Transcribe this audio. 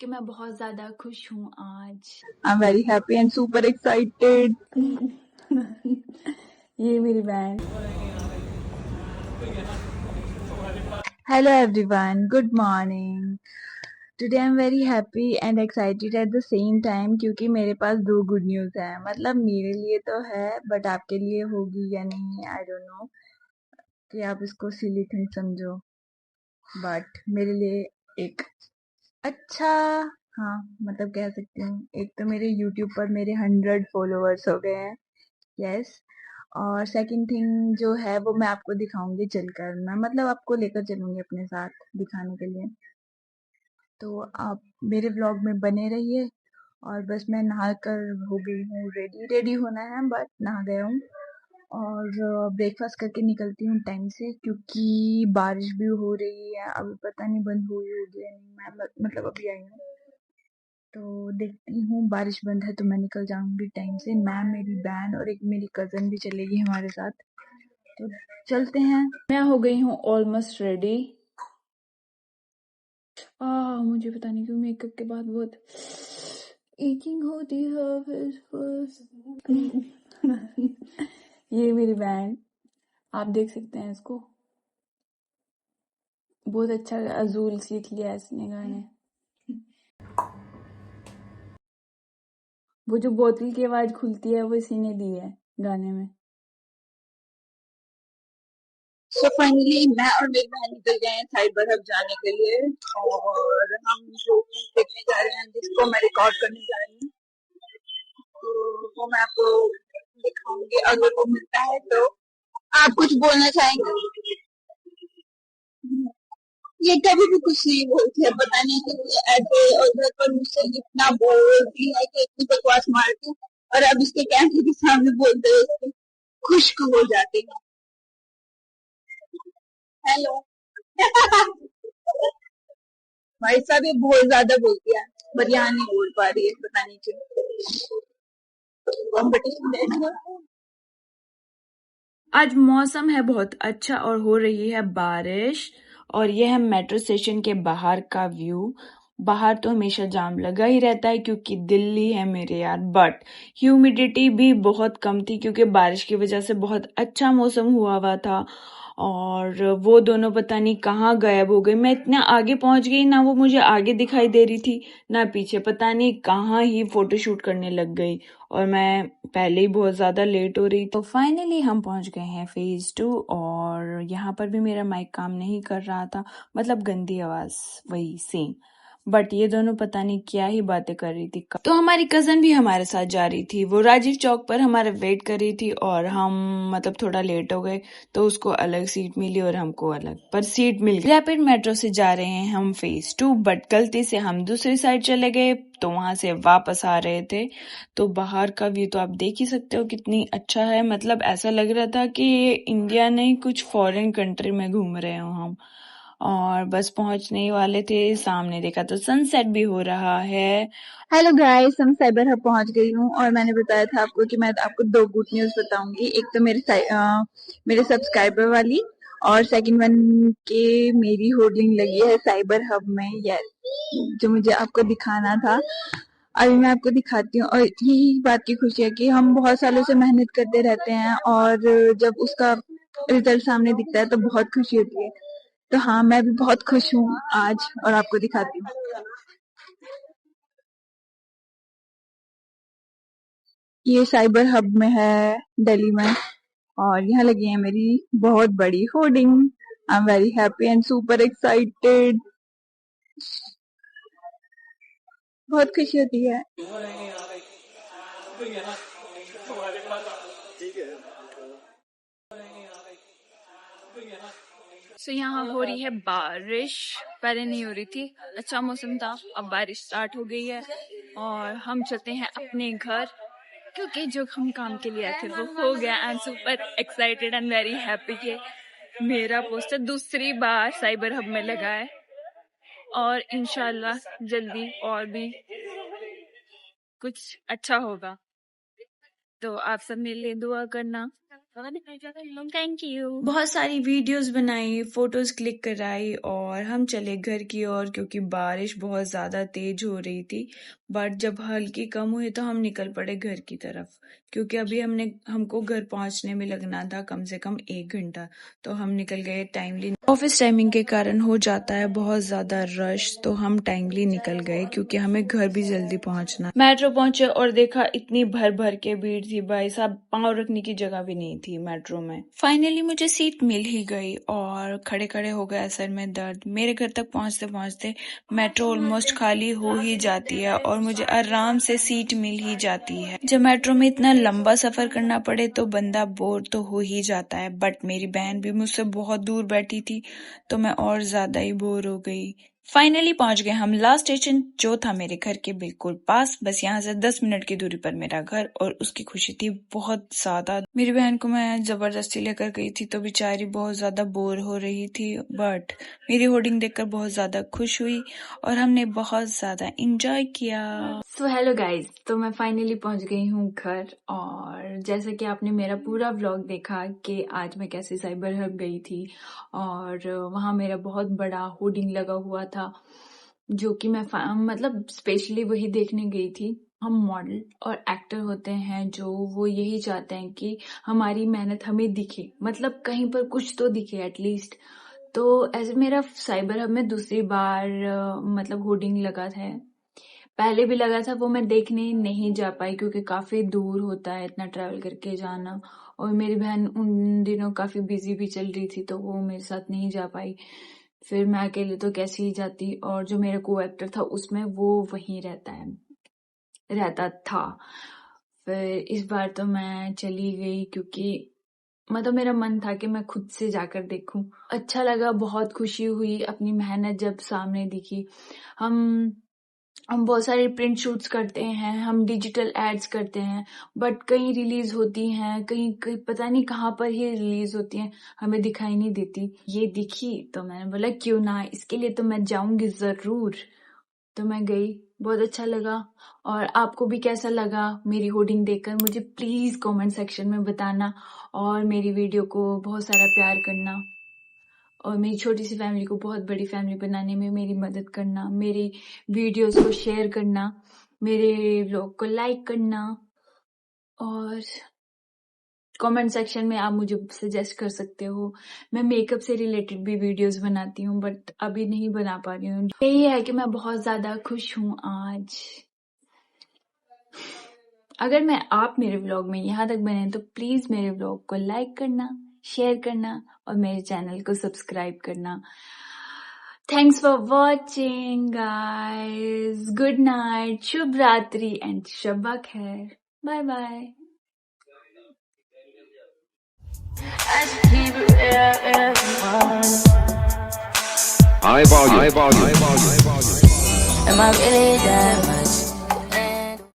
कि मैं बहुत ज्यादा खुश हूँ आज। I'm very happy and super excited. ये मेरी बहन। Hello everyone, good morning. Today I'm very happy and excited at the same time क्योंकि मेरे पास 2 गुड न्यूज़ है। मतलब मेरे लिए तो है बट आपके लिए होगी या नहीं आई डोंट नो कि आप इसको सिली थिंग समझो, बट मेरे लिए एक अच्छा, हाँ मतलब कह सकती हूँ। एक तो मेरे यूट्यूब पर मेरे 100 फॉलोअर्स हो गए हैं, यस। और सेकंड थिंग जो है वो मैं आपको दिखाऊंगी चलकर, मैं मतलब आपको लेकर चलूंगी अपने साथ दिखाने के लिए। तो आप मेरे व्लॉग में बने रहिए। और बस मैं नहा कर हो गई हूँ रेडी, रेडी होना है बट नहा गया हूँ। और ब्रेकफास्ट करके निकलती हूँ टाइम से क्योंकि बारिश भी हो रही है। अभी पता नहीं बंद हुई होगी या नहीं, मैं मतलब अभी आई हूँ तो देखती हूँ। बारिश बंद है तो मैं निकल जाऊंगी टाइम से। मैं, मेरी बहन और एक मेरी कजन भी चलेगी हमारे साथ, तो चलते हैं। मैं हो गई हूँ ऑलमोस्ट रेडी। मुझे पता नहीं क्यों मेकअप के बाद बहुत इचिंग होती है फेस पर। ये मेरी बहन, आप देख सकते हैं इसको। बहुत अच्छा अजूल सीख लिया इसने गाने। वो जो बोतल की आवाज खुलती है वो इसी ने दी है गाने में। सो फाइनली मैं और मेरी बहन निकल गए हैं साइबर हब जाने के लिए। और हम जो देखने जा रहे हैं जिसको मैं रिकॉर्ड करने जा रही हूँ, तो वो मैं आपको दिखाऊंगी अगर वो मिलता है तो। आप कुछ बोलना चाहेंगे? ये कभी भी कुछ नहीं बोलती है, पता नहीं क्यों ऐसे। और घर पर मुझसे इतना बोलती है कि इतनी बकवास मारती हूँ, और अब इसके कैमरे के सामने बोलते हुए इसको खुश्क हो जाती है। हेलो। भाई साहब ये बहुत ज्यादा बोलती है पर यहाँ नहीं बोल पा रही है, पता नहीं क्यों। कॉम्पिटिशन देख लो। आज मौसम है बहुत अच्छा और हो रही है बारिश। और यह है मेट्रो स्टेशन के बाहर का व्यू। बाहर तो हमेशा जाम लगा ही रहता है क्योंकि दिल्ली है मेरे यार, बट ह्यूमिडिटी भी बहुत कम थी क्योंकि बारिश की वजह से बहुत अच्छा मौसम हुआ था। और वो दोनों पता नहीं कहाँ गायब हो गए। मैं इतना आगे पहुंच गई ना, वो मुझे आगे दिखाई दे रही थी ना पीछे, पता नहीं कहाँ ही फोटोशूट करने लग गई। और मैं पहले ही बहुत ज्यादा लेट हो रही थी। तो फाइनली हम पहुंच गए हैं फेज 2। और यहाँ पर भी मेरा माइक काम नहीं कर रहा था, मतलब गंदी आवाज वही सेम। बट ये दोनों पता नहीं क्या ही बातें कर रही थी। तो हमारी कजन भी हमारे साथ जा रही थी। वो राजीव चौक पर हमारा वेट कर रही थी और हम मतलब थोड़ा लेट हो गए तो उसको अलग सीट मिली और हमको अलग, पर सीट मिल गई। रैपिड मेट्रो से जा रहे हैं हम फेज 2, बट गलती से हम दूसरी साइड चले गए तो वहां से वापस आ रहे थे। तो बाहर का व्यू तो आप देख ही सकते हो कितनी अच्छा है। मतलब ऐसा लग रहा था कि इंडिया नहीं कुछ फॉरेन कंट्री में घूम रहे हो हम। और बस पहुंचने ही वाले थे, सामने देखा तो सनसेट भी हो रहा है। हेलो गाइस, हम साइबर हब पहुंच गई हूँ और मैंने बताया था आपको कि मैं आपको 2 गुड न्यूज बताऊंगी। एक तो मेरे सब्सक्राइबर वाली, और सेकंड वन के मेरी होर्डिंग लगी है साइबर हब में, यस, जो मुझे आपको दिखाना था। अभी मैं आपको दिखाती हूँ। और यही बात की खुशी है कि हम बहुत सालों से मेहनत करते रहते हैं और जब उसका रिजल्ट सामने दिखता है तो बहुत खुशी होती है। तो हाँ, मैं भी बहुत खुश हूँ आज और आपको दिखाती हूँ। ये साइबर हब में है दिल्ली में, और यहाँ लगी है मेरी बहुत बड़ी hoarding. I am very happy and super excited. बहुत खुशी होती है। सो यहाँ हो रही है बारिश, पहले नहीं हो रही थी, अच्छा मौसम था, अब बारिश स्टार्ट हो गई है। और हम चलते हैं अपने घर क्योंकि जो हम काम के लिए आए थे वो हो गया। I am super excited and very happy कि मेरा पोस्टर दूसरी बार साइबर हब में लगा है और इंशाल्लाह जल्दी और भी कुछ अच्छा होगा। तो आप सब मेरे लिए दुआ करना। Thank you. बहुत सारी वीडियोस बनाई, फोटोज क्लिक कराई और हम चले घर की ओर क्योंकि बारिश बहुत ज्यादा तेज हो रही थी। बट जब हल्की कम हुई तो हम निकल पड़े घर की तरफ क्योंकि अभी हमको घर पहुंचने में लगना था कम से कम 1 घंटा। तो हम निकल गए टाइमली। ऑफिस टाइमिंग के कारण हो जाता है बहुत ज्यादा रश, तो हम टाइमली निकल गए क्योंकि हमें घर भी जल्दी पहुंचना। मेट्रो पहुंचे और देखा इतनी भर भर के भीड़ थी, भाई साहब पाँव रखने की जगह भी नहीं थी मेट्रो में। फाइनली मुझे सीट मिल ही गई और खड़े खड़े हो गया सर में दर्द। मेरे घर तक पहुंचते पहुंचते मेट्रो ऑलमोस्ट खाली हो ही जाती है और मुझे आराम से सीट मिल ही जाती है। जब मेट्रो में इतना लंबा सफर करना पड़े तो बंदा बोर तो हो ही जाता है, बट मेरी बहन भी मुझसे बहुत दूर बैठी थी तो मैं और ज्यादा ही बोर हो गई। फाइनली पहुंच गए हम लास्ट स्टेशन, जो था मेरे घर के बिल्कुल पास। बस यहाँ से 10 मिनट की दूरी पर मेरा घर और उसकी खुशी थी बहुत ज्यादा। मेरी बहन को मैं जबरदस्ती लेकर गई थी तो बेचारी बहुत ज्यादा बोर हो रही थी, बट मेरी होर्डिंग देखकर बहुत ज्यादा खुश हुई और हमने बहुत ज्यादा इंजॉय किया। सो हेलो गाइज, तो मैं फाइनली पहुंच गई हूँ घर और जैसा कि आपने मेरा पूरा व्लॉग देखा कि आज मैं कैसे साइबर हब गई थी और वहां मेरा बहुत बड़ा होर्डिंग लगा हुआ था जो कि मैं मतलब स्पेशली वही देखने गई थी। हम मॉडल और एक्टर होते हैं जो वो यही चाहते हैं कि हमारी मेहनत हमें दिखे, मतलब कहीं पर कुछ तो दिखे एटलीस्ट। तो ऐसे मेरा साइबर हब में दूसरी बार मतलब होर्डिंग लगा था। पहले भी लगा था, वो मैं देखने नहीं जा पाई क्योंकि काफी दूर होता है इतना ट्रैवल करके जाना और मेरी बहन उन दिनों काफी बिजी भी चल रही थी तो वो मेरे साथ नहीं जा पाई। फिर मैं अकेले तो कैसे ही जाती, और जो मेरा को एक्टर था उसमें वो वहीं रहता था। फिर इस बार तो मैं चली गई क्योंकि मतलब मेरा मन था कि मैं खुद से जाकर देखूं। अच्छा लगा, बहुत खुशी हुई, अपनी मेहनत जब सामने दिखी। हम बहुत सारे प्रिंट शूट्स करते हैं, हम डिजिटल एड्स करते हैं, बट कहीं रिलीज होती हैं, कहीं पता नहीं कहाँ पर ही रिलीज होती हैं, हमें दिखाई नहीं देती। ये दिखी तो मैंने बोला क्यों ना, इसके लिए तो मैं जाऊंगी जरूर। तो मैं गई, बहुत अच्छा लगा। और आपको भी कैसा लगा मेरी होर्डिंग देखकर मुझे प्लीज कमेंट सेक्शन में बताना और मेरी वीडियो को बहुत सारा प्यार करना और मेरी छोटी सी फैमिली को बहुत बड़ी फैमिली बनाने में मेरी मदद करना, मेरी वीडियोस को शेयर करना, मेरे व्लॉग को लाइक करना और कमेंट सेक्शन में आप मुझे सजेस्ट कर सकते हो। मैं मेकअप से रिलेटेड भी वीडियोस बनाती हूँ बट अभी नहीं बना पा रही हूँ। यही है कि मैं बहुत ज्यादा खुश हूँ आज। अगर आप मेरे व्लॉग में यहाँ तक बने तो प्लीज मेरे व्लॉग को लाइक करना, शेयर करना और मेरे चैनल को सब्सक्राइब करना। Thanks for watching guys. Good night, Shubh Ratri and Shabba Khair. Bye bye. High volume. Am I really that much